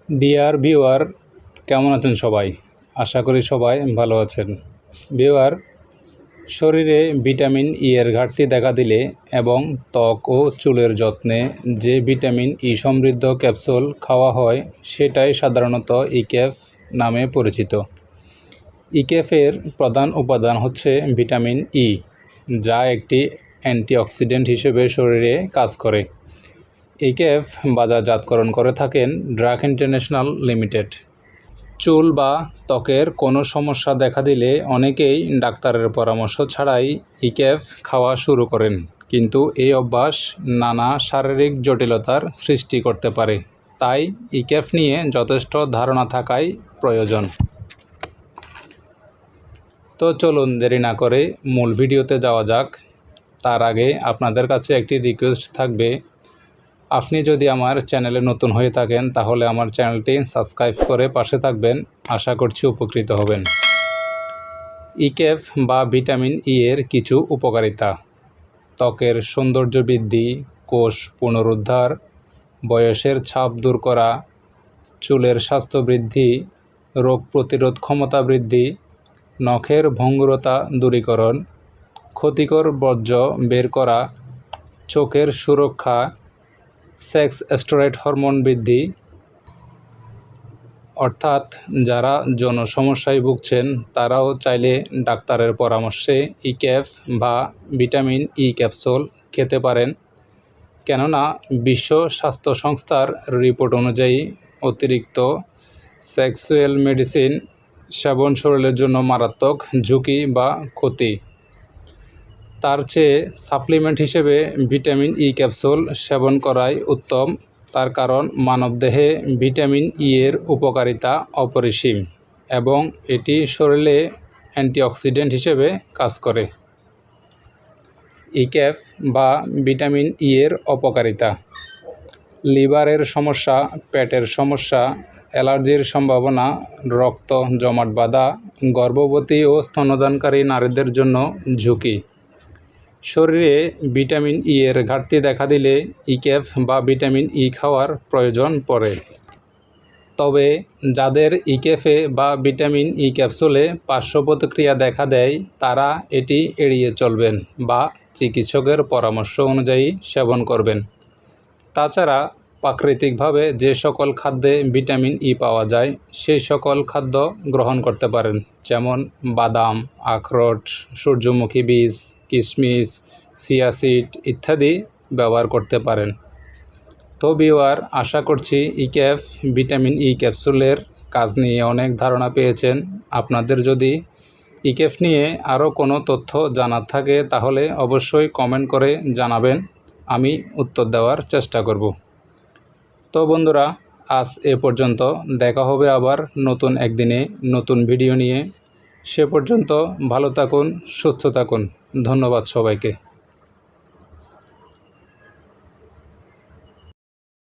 Dear viewer, কেমন আছেন সবাই? আশা করি সবাই ভালো আছেন। ভিউয়ার, শরীরে ভিটামিন ই এর ঘাটতি দেখা দিলে এবং ত্বক ও চুলের যত্নে যে ভিটামিন ই সমৃদ্ধ ক্যাপসুল খাওয়া হয় সেটাই সাধারণত ইকেফ নামে পরিচিত। ইকেফের প্রধান উপাদান হচ্ছে ভিটামিন ই, যা একটি অ্যান্টিঅক্সিডেন্ট হিসেবে শরীরে কাজ করে। ইকেফ বাজারজাতকরণ করে থাকেন ড্রাগ ইন্টারন্যাশনাল লিমিটেড। চুল বা ত্বকের কোনো সমস্যা দেখা দিলে অনেকেই ডাক্তারের পরামর্শ ছাড়াই ইকেফ খাওয়া শুরু করেন, কিন্তু এই অভ্যাস নানা শারীরিক জটিলতার সৃষ্টি করতে পারে। তাই ইকেফ নিয়ে যথেষ্ট ধারণা থাকাই প্রয়োজন। তো চলুন দেরি না করে মূল ভিডিওতে যাওয়া যাক। তার আগে আপনাদের কাছে একটি রিকোয়েস্ট থাকবে, আপনি যদি আমার চ্যানেলে নতুন হয়ে থাকেন তাহলে আমার চ্যানেলটি সাবস্ক্রাইব করে পাশে থাকবেন। আশা করছি উপকৃত হবেন। ইকেফ বা ভিটামিন ই এর কিছু উপকারিতা: ত্বকের সৌন্দর্য বৃদ্ধি, কোষ পুনরুদ্ধার, বয়সের ছাপ দূর করা, চুলের স্বাস্থ্য বৃদ্ধি, রোগ প্রতিরোধ ক্ষমতা বৃদ্ধি, নখের ভঙ্গুরতা দূরীকরণ, ক্ষতিকর বর্জ্য বের করা, চোখের সুরক্ষা, সেক্স স্টেরয়েড হরমোন বৃদ্ধি। অর্থাৎ যারা যৌন সমস্যায় ভুগছেন তারাও চাইলে ডাক্তারের পরামর্শে ইকেফ বা ভিটামিন ই ক্যাপসুল খেতে পারেন, কেননা বিশ্ব স্বাস্থ্য সংস্থার রিপোর্ট অনুযায়ী অতিরিক্ত সেক্সুয়াল মেডিসিন সেবন শরীরের জন্য মারাত্মক ঝুঁকি বা ক্ষতি। তার চেয়ে সাপ্লিমেন্ট হিসেবে ভিটামিন ই ক্যাপসুল সেবন করাই উত্তম। তার কারণ মানবদেহে ভিটামিন ই এর উপকারিতা অপরিসীম এবং এটি শরীরে অ্যান্টিঅক্সিডেন্ট হিসেবে কাজ করে। ইকেফ বা ভিটামিন ই এর অপকারিতা: লিভারের সমস্যা, পেটের সমস্যা, অ্যালার্জির সম্ভাবনা, রক্ত জমাট বাঁধা, গর্ভবতী ও স্তন্যদানকারী নারীদের জন্য ঝুঁকি। শরীরে ভিটামিন ই এর ঘাটতি দেখা দিলে ইকেফ বা ভিটামিন ই খাওয়ার প্রয়োজন পড়ে। তবে যাদের ইকেফে বা ভিটামিন ই ক্যাপসুলে পার্শ্ব প্রতিক্রিয়া দেখা দেয় তারা এটি এড়িয়ে চলবেন বা চিকিৎসকের পরামর্শ অনুযায়ী সেবন করবেন। তাছাড়া প্রাকৃতিকভাবে যে সকল খাদ্যে ভিটামিন ই পাওয়া যায় সেই সকল খাদ্য গ্রহণ করতে পারেন, যেমন বাদাম, আখরোট, সূর্যমুখী বীজ, কিশমিশ, চিয়া সিড ইত্যাদি ব্যবহার করতে পারেন। তো ভিউয়ার, আশা করছি ইকেফ ভিটামিন ই ক্যাপসুলের কাজ নিয়ে অনেক ধারণা পেয়েছেন। আপনাদের যদি ইকেফ নিয়ে আরও কোনো তথ্য জানার থাকে তাহলে অবশ্যই কমেন্ট করে জানাবেন, আমি উত্তর দেওয়ার চেষ্টা করব। তো বন্ধুরা, আজ এ পর্যন্ত। দেখা হবে আবার নতুন একদিনে নতুন ভিডিও নিয়ে। সে পর্যন্ত ভালো থাকুন, সুস্থ থাকুন। ধন্যবাদ সবাইকে।